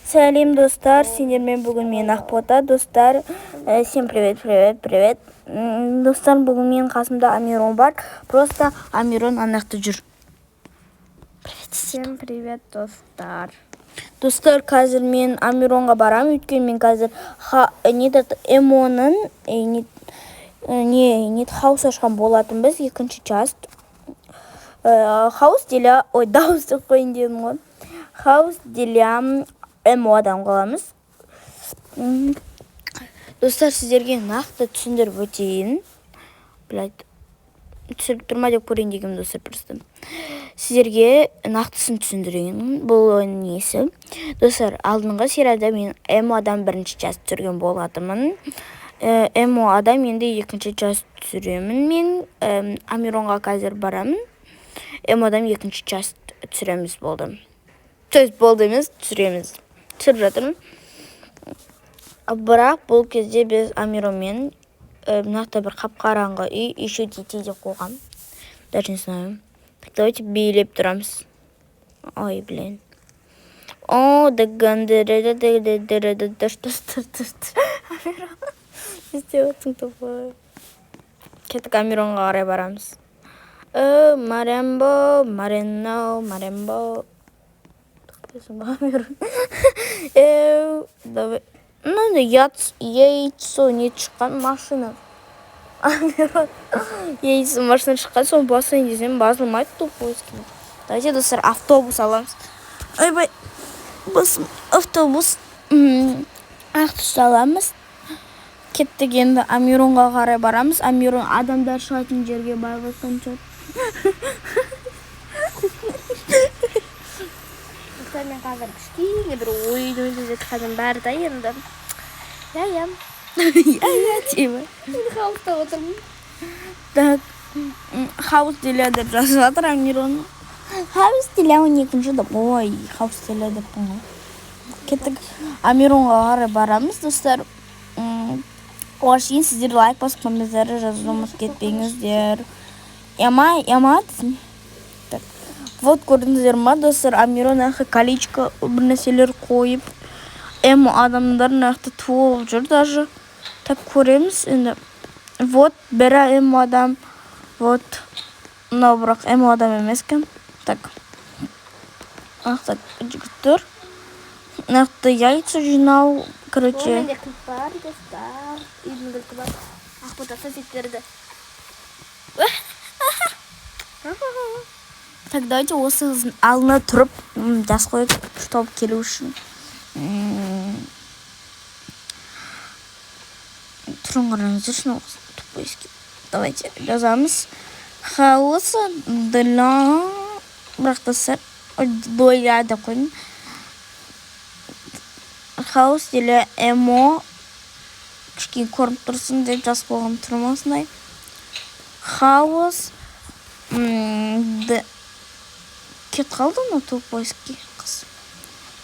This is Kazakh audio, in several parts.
Сәлем достар, сендермен бүгін мен Ақбота. Достар, всем привет. Достар, бүгін мен қасымда Амирон бар. Просто Амирон анақты жүр. Всем привет, достар. Достар, қазір мен Амиронға барам. Өйткені мен қазір эмоның хаус ашқан болатын біз, екінші част. Хаус деля, дауысты қойын дедім ғой. Хаус деля эмодан қаламыз. Достар, сіздерге нақты түсіндіріп өтейін. Түсіріп тұрма деп көрейін дегенім достар просто. Сіздерге нақтысын түсіндірейін. Бұл несі? Достар, алдыңғы серияда мен эмодан бірінші част түсірген болатымын. Эмодан енді екінші част түсіремін. Мен Амиронға қазір барамын. Эмодан екінші част түсіреміз болды. Болды емес, түсіреміз. Түсіріп жатырмын. Бірақ бұл кезде біз Амиронмен нақты бір қап-қараңғы үй, еще детей деп қойған. Даже не знаю. Так, давайте билеп тұрамыз. Ой, блин. О, Амирон. Кеттік, Амиронға қарай барамыз. Марембо. Давай. Надо яйцо не шыққан машина. Яйцо машина шыққан, соны басайын десем, басылмайды тупой. Давайте, достар, автобус аламыз. Ойбай, автобус автобус аламыз. Кеттік, енді Амиронға қарай барамыз. Амирон адамдар шығатын жерге барып жатқан жоқ. Мен қазір кішкене бір ойын жатқан бәрі да енді. Я. Тима. Мен хауста отырмын. Так, хаус деля деп жазып жатыр Амирон. Хаус деля 12-ші деп. Ой, хаус деля деп қойған. Кеттік, Амиронға қарай барамыз, достар. Оған шейін сіздер лайк басып комментарий жазуымыз кетпеңіздер. Яма десін. Так, вот көрдіңіздер ма, достар, Амирон ақы колечко бір нәрселер қойып, адамдар нақты туылып жүр даже. Так, көреміз енді. Вот, бірі адам, вот, мынау бірақ адам емес кім. Так, нақты жігіттер. Нақты яйца жинау, короче. Менде кілт бар, достар. Үйдің кілті бар. Ақбота соседтерді. Так, давайте осы алдына тұрып жаз қойып, чтобы келу үшін. Тұрын қараңыздар үшін тупойский. Давайте жазамыз. Хаус деля, бірақ достар, доя деп қойын. Хаус деля эмо, кішкене көріп тұрсын деп жаз қойған тұрмасындай. Хаус кет қалды ма тупойский қыз.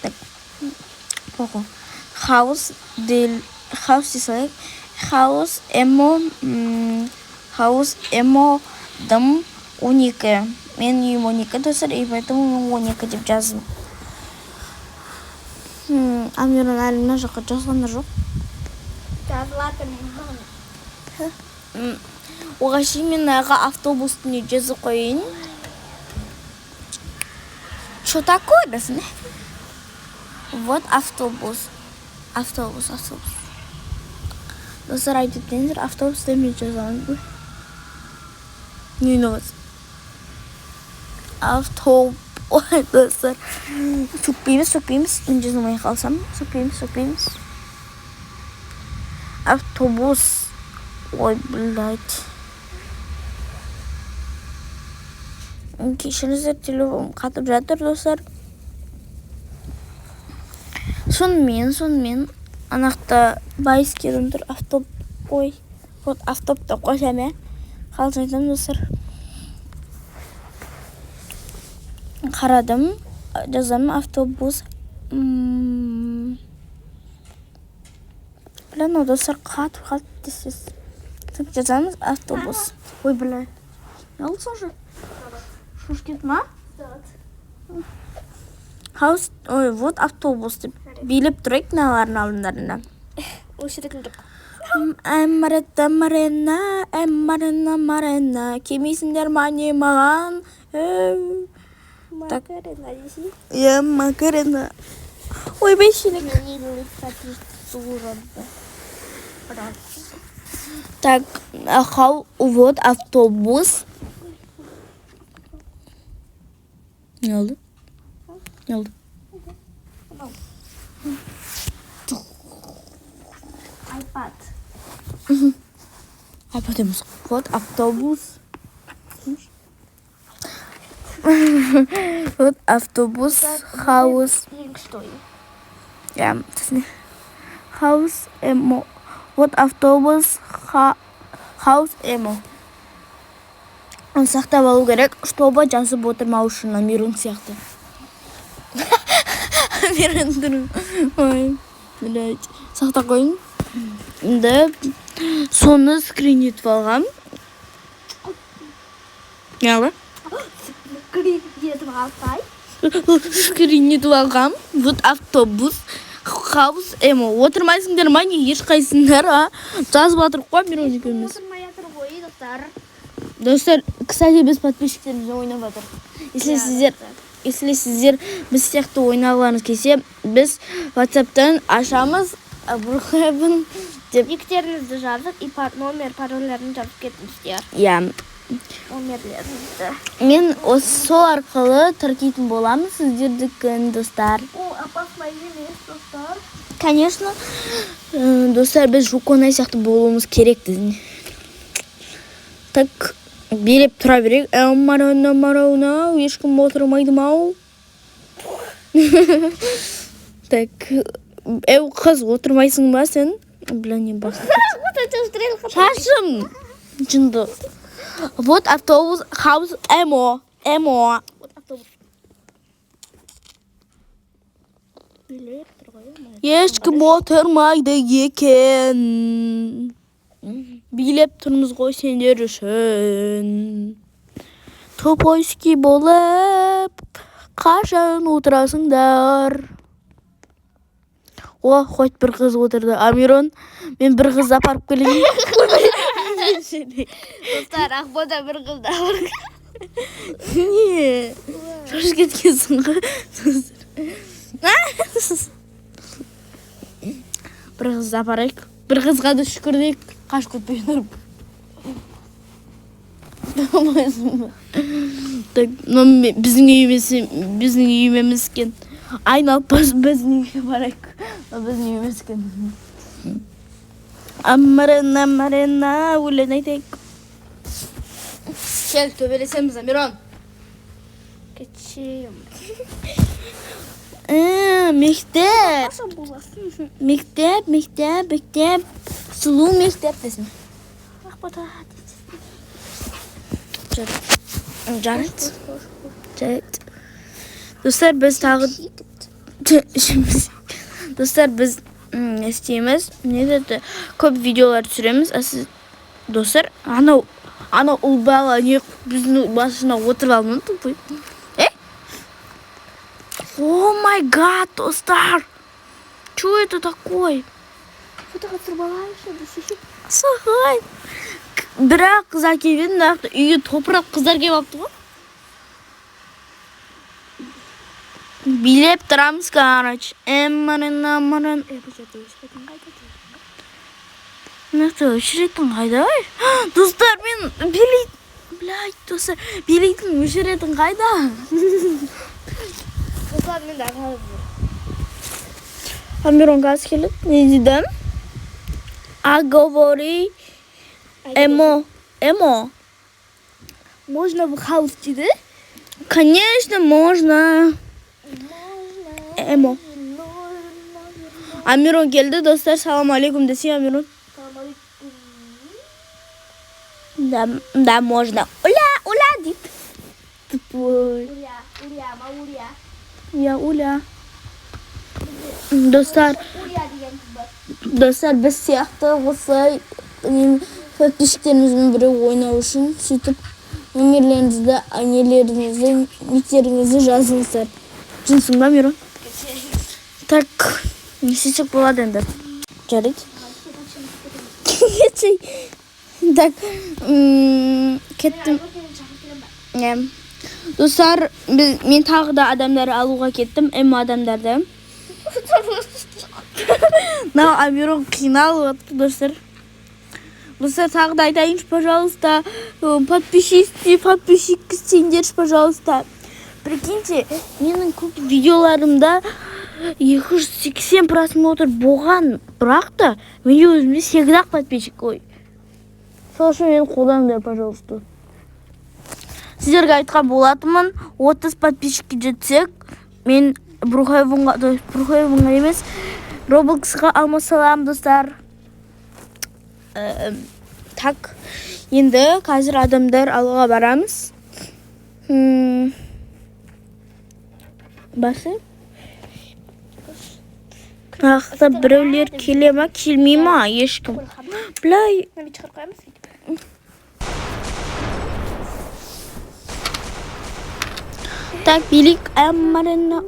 Так, похуй. Хаус десайық. Хаус эмо дым 12. Мен үйім 12 достар, и поэтому 12 деп жаздым. Амирон әлі мына жаққа жазғандар жоқ. Жазылатын. Оған шейін мен автобустың жазып қойын. Что такое, десін? Вот автобус. Достар, айтып теңдер, автобус деме жазамын. Не новоз? Ой, достар. Сөкпейміз. Мен жазылмай қалсам. Сөкпейміз. Автобус. Ой, блядь. Кешіріңіздер, телефон қатып жатыр, достар. Сонымен, анақты байыз керім тұр. Автобта қосаме. Қалсын айтам, достар. Қарадым, жазам автобус. Блин, достар, қатып десіз. Жазамыз автобус. Ой, блядь. Не олсың же? Шушкет ма? Да. Хаус, ой, вот автобус деп. Билеп тұрайық мыналардың алдындарында. Өшіретін жоқ. Марена. Келмейсіңдер ма не маған? Макарена десей. Я Макарена. Ой, бейшелік. Так, вот автобус. Не oldu? Ne oldu? iPad. iPad'ımız. Вот автобус. Вот автобус. Хаус. Ja, das ist nicht. Haus Emo. Вот автобус. Хаус Emo. Он сақтап алу керек, чтобы жазып отырмау үшін Амирун сияқты. Амирун тұрын. Ой, блядь. Сақтап қойын. Да. Соны скрин етіп алғам. Не алға? Скрин етіп алғам. Вот автобус. Хаус Emo. Отырмайсыңдар ма? Не ешқайсыңдар, а? Жазып атырып қой, Амирун екеуміз. Отырмай атыр ғой, достар. Достар, кстати, біз подписчиктерімізді ойнап жатыр. Если сіздер біз сияқты ойнағыларыңыз келсе, біз WhatsApp-тан ашамыз, Брухебін деп Никтеріңізді жазып, и номер, паролларын жазып кетіңіздер. Иә. Номерлеріңізді. Мен сол арқылы тіркейтін боламын сіздердікін, достар. О, опасный емес, достар. Конечно, достар, біз жуконай сияқты болуымыз керек дедім. Так, билеп тұра берек. Марауна, ешкім отырмайды мау. Так, қыз отырмайсың ба сен? Бля, не басты. Шашым! Жынды. Вот автобус, хаус, Emo. Ешкім отырмайды екен. Билеп тұрмыз ғой сендер үшін. Топойский болып, қашан отырасыңдар? О, хоть бір қыз отырды. Амирон, мен бір қыз апарып келейін. Достар, Ақбота бір қызда бар. Не, жош кеткенсің ғой. Бір қыз апарайық. Бір қызға да шүкір дейік. Қаш көтпей тұрып. Біздің үй емес екен. Айналып біздің үйге барайық. Біздің үй емес екен. Марена, өлен айтайық. Кел, төбелесеміз, Амирон. Кетшейім. Мектеп. Қашан боласың? Мектеп. Сұлу мектеп десін. Ақбота. Жарайды. Достар, біз тағы... Достар, біз істейміз. Не деді? Көп видеолар түсіреміз. Достар, ана ұл бала біздің басына отырып алмын. О май гад, достар! Что это такое? Фотоға тұрып алайыншы, десейші. Сағай. Бірақ қыздар келген, үйге топырақ қыздар келіп алыпты ғой. Билеп тұрамыз, қарач. Марен. Өшіретін қайда? Достар, мен билейтін... Блядь, достар, билейтін өшіретін қайда? Достар, мен де қалып жүр. Амирон газ келіп, не дейді? Говори Emo. Можно в хаус дейді? Конечно, можно. Emo. Амирон келді, достар, салам алейкум десе, Амирон. Да, можно. Уля, дейді. Тупой. Уля. Достар, біз сияқты осы подписчиктерімізбен бірге ойнау үшін сөйтіп номерлеріңізді, анелеріңізді, никтеріңізді жазыңыздар. Жынсың ба, Мирон? Так, не істесек болады енді. Жарайды. Так, кеттім. Достар, мен тағы да адамдар алуға кеттім, адамдарды. Амирон қиналып отыр, достар. Достар, тағы да айтайыншы, пожалуйста, подписчиксеңдерші, пожалуйста. Прикиньте, менің көп видеоларымда 280 просмотр болған, бірақ та мен өзімде 8-ақ подписчик қой. Сол үшін мені қолдаңдар, пожалуйста. Сіздерге айтқан болатынмын, 30 подписчикке жетсек, мен Брухаевонға емес, Роблоксқа алмас салам, достар. Так, енді қазір адамдар алуға барамыз. Басы? Ақта біреулер келе ма, келмей ма, ешкім. Білай. Так, билік әммарына.